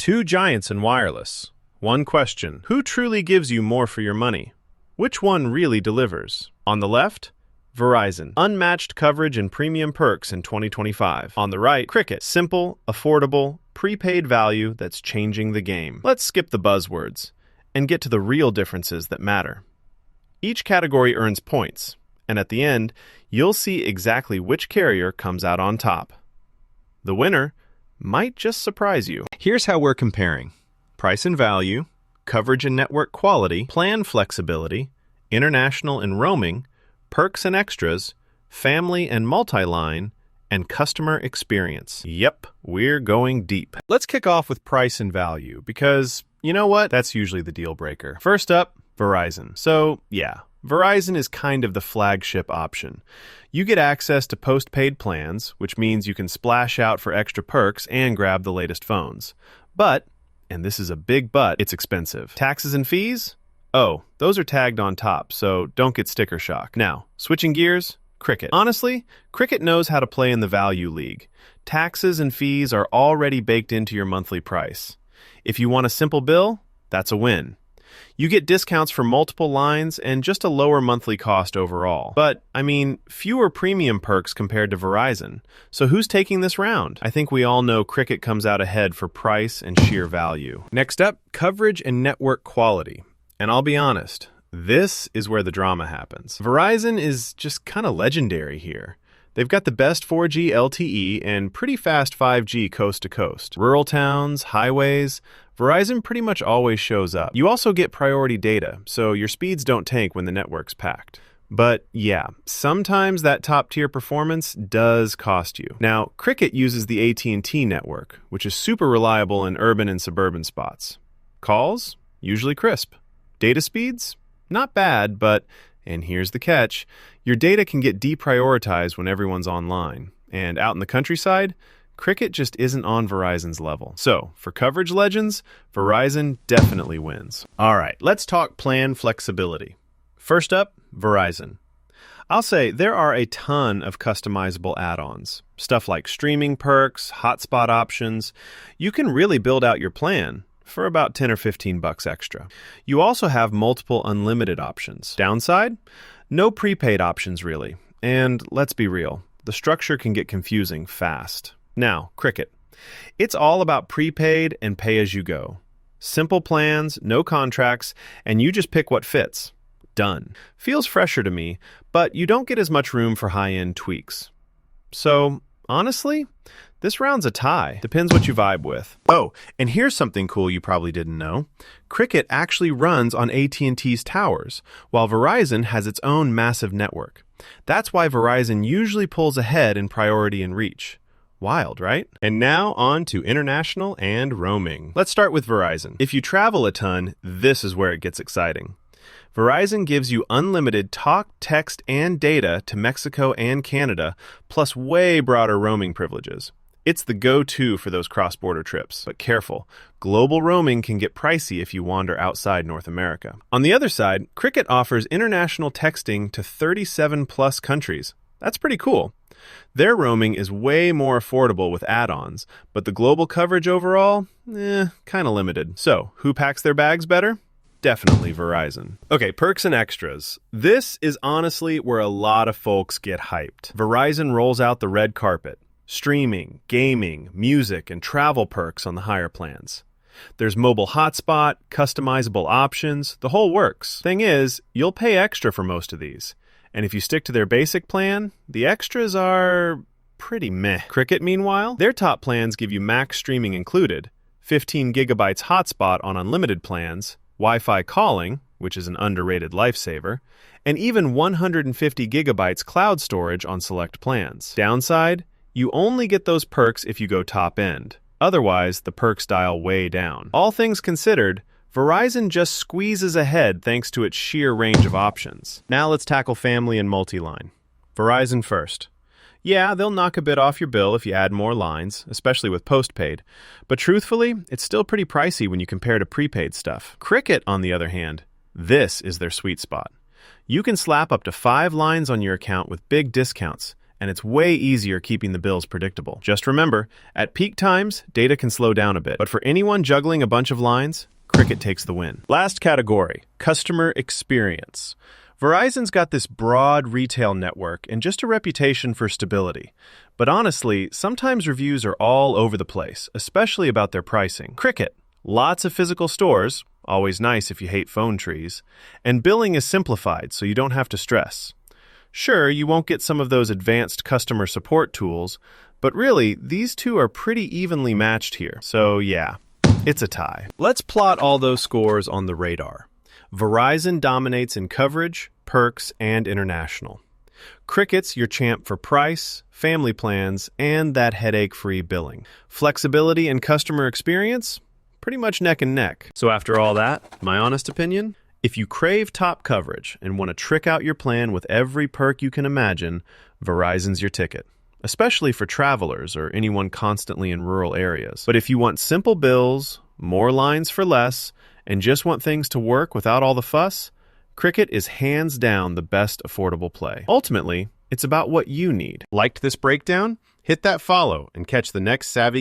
Two giants in wireless. One question: who truly gives you more for your money? Which one really delivers? On the left, Verizon, unmatched coverage and premium perks in 2025. On the right, Cricket, simple, affordable, prepaid value that's changing the game. Let's skip the buzzwords and get to the real differences that matter. Each category earns points, and at the end, you'll see exactly which carrier comes out on top. The winner might just surprise you. Here's how we're comparing: price and value, coverage and network quality, plan flexibility, international and roaming, perks and extras, family and multi-line, and customer experience. Yep, we're going deep. Let's kick off with price and value because, you know what? That's usually the deal breaker. First up, Verizon. So, yeah, Verizon is kind of the flagship option. You get access to postpaid plans, which means you can splash out for extra perks and grab the latest phones. But, and this is a big but, it's expensive. Taxes and fees? Oh, those are tagged on top, so don't get sticker shock. Now, switching gears, Cricket. Honestly, Cricket knows how to play in the value league. Taxes and fees are already baked into your monthly price. If you want a simple bill, that's a win. You get discounts for multiple lines and just a lower monthly cost overall. But, I mean, fewer premium perks compared to Verizon. So who's taking this round? I think we all know Cricket comes out ahead for price and sheer value. Next up, coverage and network quality. And I'll be honest, this is where the drama happens. Verizon is just kind of legendary here. They've got the best 4G LTE and pretty fast 5G coast to coast. Rural towns, highways, Verizon pretty much always shows up. You also get priority data, so your speeds don't tank when the network's packed. But yeah, sometimes that top-tier performance does cost you. Now, Cricket uses the AT&T network, which is super reliable in urban and suburban spots. Calls? Usually crisp. Data speeds? Not bad, but, and here's the catch, your data can get deprioritized when everyone's online. And out in the countryside, Cricket just isn't on Verizon's level. So, for coverage legends, Verizon definitely wins. All right, let's talk plan flexibility. First up, Verizon. I'll say there are a ton of customizable add-ons. Stuff like streaming perks, hotspot options. You can really build out your plan for about 10 or 15 bucks extra. You also have multiple unlimited options. Downside? No prepaid options really. And let's be real, the structure can get confusing fast. Now, Cricket. It's all about prepaid and pay-as-you-go. Simple plans, no contracts, and you just pick what fits. Done. Feels fresher to me, but you don't get as much room for high-end tweaks. So, honestly, this round's a tie. Depends what you vibe with. Oh, and here's something cool you probably didn't know. Cricket actually runs on AT&T's towers, while Verizon has its own massive network. That's why Verizon usually pulls ahead in priority and reach. Wild, right? And now on to international and roaming. Let's start with Verizon. If you travel a ton, this is where it gets exciting. Verizon gives you unlimited talk, text, and data to Mexico and Canada, plus way broader roaming privileges. It's the go-to for those cross-border trips. But careful, global roaming can get pricey if you wander outside North America. On the other side, Cricket offers international texting to 37-plus countries. That's pretty cool. Their roaming is way more affordable with add-ons, but the global coverage overall, kind of limited. So, who packs their bags better? Definitely Verizon. Okay, perks and extras. This is honestly where a lot of folks get hyped. Verizon rolls out the red carpet. Streaming, gaming, music, and travel perks on the higher plans. There's mobile hotspot, customizable options, the whole works. Thing is, you'll pay extra for most of these. And if you stick to their basic plan, the extras are pretty meh. Cricket, meanwhile, their top plans give you max streaming included, 15 gigabytes hotspot on unlimited plans, Wi-Fi calling, which is an underrated lifesaver, and even 150 gigabytes cloud storage on select plans. Downside? You only get those perks if you go top end. Otherwise, the perks dial way down. All things considered, Verizon just squeezes ahead thanks to its sheer range of options. Now let's tackle family and multi-line. Verizon first. Yeah, they'll knock a bit off your bill if you add more lines, especially with postpaid. But truthfully, it's still pretty pricey when you compare to prepaid stuff. Cricket, on the other hand, this is their sweet spot. You can slap up to 5 lines on your account with big discounts, and it's way easier keeping the bills predictable. Just remember, at peak times, data can slow down a bit, but for anyone juggling a bunch of lines, Cricket takes the win. Last category, customer experience. Verizon's got this broad retail network and just a reputation for stability. But honestly, sometimes reviews are all over the place, especially about their pricing. Cricket, lots of physical stores, always nice if you hate phone trees, and billing is simplified so you don't have to stress. Sure, you won't get some of those advanced customer support tools, but really, these two are pretty evenly matched here. So yeah, it's a tie. Let's plot all those scores on the radar. Verizon dominates in coverage, perks, and international. Cricket's your champ for price, family plans, and that headache-free billing. Flexibility and customer experience? Pretty much neck and neck. So after all that, my honest opinion? If you crave top coverage and want to trick out your plan with every perk you can imagine, Verizon's your ticket. Especially for travelers or anyone constantly in rural areas. But if you want simple bills, more lines for less, and just want things to work without all the fuss, Cricket is hands down the best affordable play. Ultimately, it's about what you need. Liked this breakdown? Hit that follow and catch the next Savvy